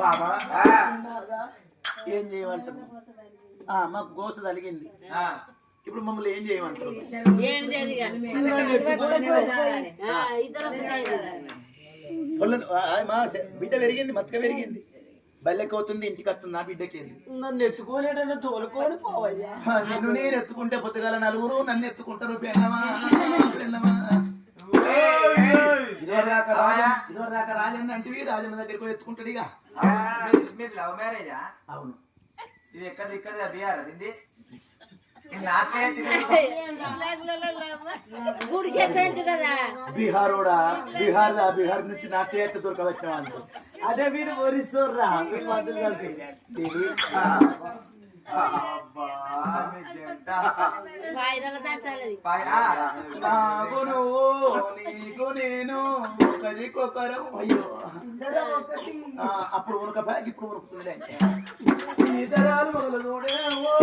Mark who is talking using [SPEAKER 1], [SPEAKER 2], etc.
[SPEAKER 1] బాబా ఏం చేయమంటారు? మాకు గోస తలిగింది, ఇప్పుడు మమ్మల్ని ఏం చేయమంటారు? మా బిడ్డ పెరిగింది, మతక పెరిగింది, బల్లెకి అవుతుంది, ఇంటికి వస్తుంది. నా బిడ్డకి
[SPEAKER 2] నన్ను ఎత్తుకోలేడన్నా తోలుకొని పోవయ్యా.
[SPEAKER 1] నిన్ను నేను ఎత్తుకుంటే పొద్దుగాల నలుగురు నన్ను ఎత్తుకుంటారు. పెళ్ళమా పెళ్ళమా ఇదివరదాకా రాజన్న అంటివి, రాజన్న దగ్గరికి ఎత్తుకుంటాడు. ఇక
[SPEAKER 3] మీరు లవ్ మ్యారేజా?
[SPEAKER 1] అవును.
[SPEAKER 3] ఇది ఎక్కడ బీహార్ అది
[SPEAKER 1] బీహార్ నుంచి నాకే దొరకవచ్చిన వాళ్ళు.
[SPEAKER 2] అదే వీడు ఒరిస్సోర్రా
[SPEAKER 1] నాకు నువ్వు నీకు నేను ఒకరికొకరు. అయ్యో అప్పుడు ఉనక బ్యాగ్ ఇప్పుడు ఉరుకుతుండే. ఇతరాలు మొదలు చూడేమో